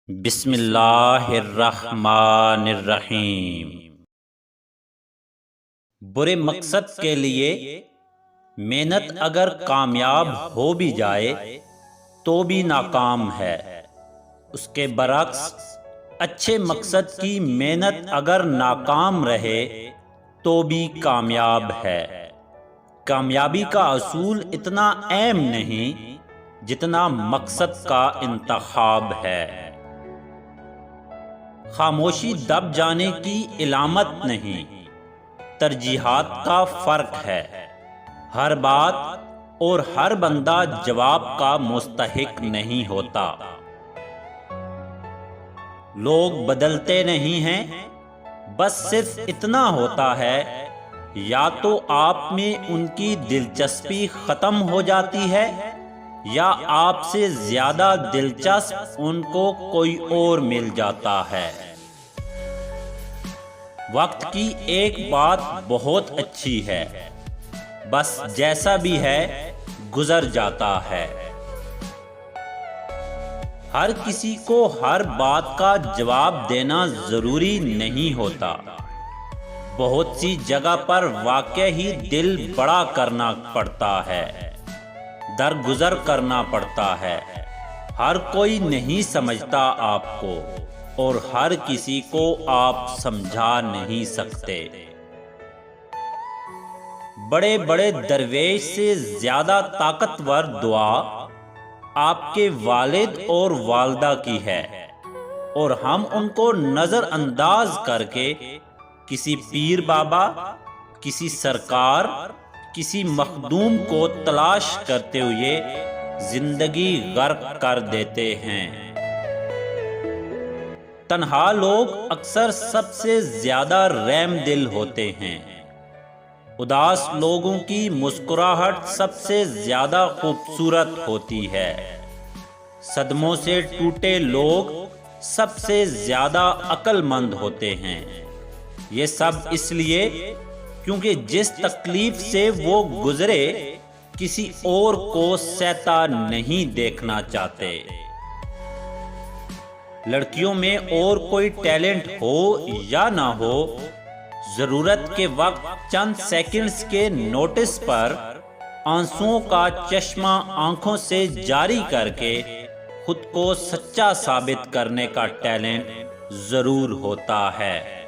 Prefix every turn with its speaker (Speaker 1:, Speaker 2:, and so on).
Speaker 1: بسم اللہ الرحمن الرحیم۔ برے مقصد کے لیے محنت اگر کامیاب ہو بھی جائے تو بھی ناکام ہے، اس کے برعکس اچھے مقصد کی محنت اگر ناکام رہے تو بھی کامیاب ہے۔ کامیابی کا اصول اتنا اہم نہیں جتنا مقصد کا انتخاب ہے۔ خاموشی دب جانے کی علامت نہیں، ترجیحات کا فرق ہے۔ ہر بات اور ہر بندہ جواب کا مستحق نہیں ہوتا۔ لوگ بدلتے نہیں ہیں، بس صرف اتنا ہوتا ہے یا تو آپ میں ان کی دلچسپی ختم ہو جاتی ہے یا آپ سے زیادہ دلچسپ ان کو کوئی اور مل جاتا ہے۔ وقت کی ایک بات بہت اچھی ہے، بس جیسا بھی ہے گزر جاتا ہے۔ ہر کسی کو ہر بات کا جواب دینا ضروری نہیں ہوتا۔ بہت سی جگہ پر واقع ہی دل بڑا کرنا پڑتا ہے، درگزر کرنا پڑتا ہے۔ ہر کوئی نہیں سمجھتا آپ کو، اور ہر کسی کو آپ سمجھا نہیں سکتے۔ بڑے بڑے درویش سے زیادہ طاقتور دعا آپ کے والد اور والدہ کی ہے، اور ہم ان کو نظر انداز کر کے کسی پیر بابا، کسی سرکار، کسی مخدوم کو تلاش کرتے ہوئے زندگی غرق کر دیتے ہیں۔ تنہا لوگ اکثر سب سے زیادہ رحم دل ہوتے ہیں۔ اداس لوگوں کی مسکراہٹ سب سے زیادہ خوبصورت ہوتی ہے۔ صدموں سے ٹوٹے لوگ سب سے زیادہ عقل مند ہوتے ہیں۔ یہ سب اس لیے کیونکہ جس تکلیف سے وہ گزرے کسی اور کو سہتا نہیں دیکھنا چاہتے۔ لڑکیوں میں اور کوئی ٹیلنٹ ہو یا نہ ہو، ضرورت کے وقت چند سیکنڈز کے نوٹس پر آنسوؤں کا چشمہ آنکھوں سے جاری کر کے خود کو سچا ثابت کرنے کا ٹیلنٹ ضرور ہوتا ہے۔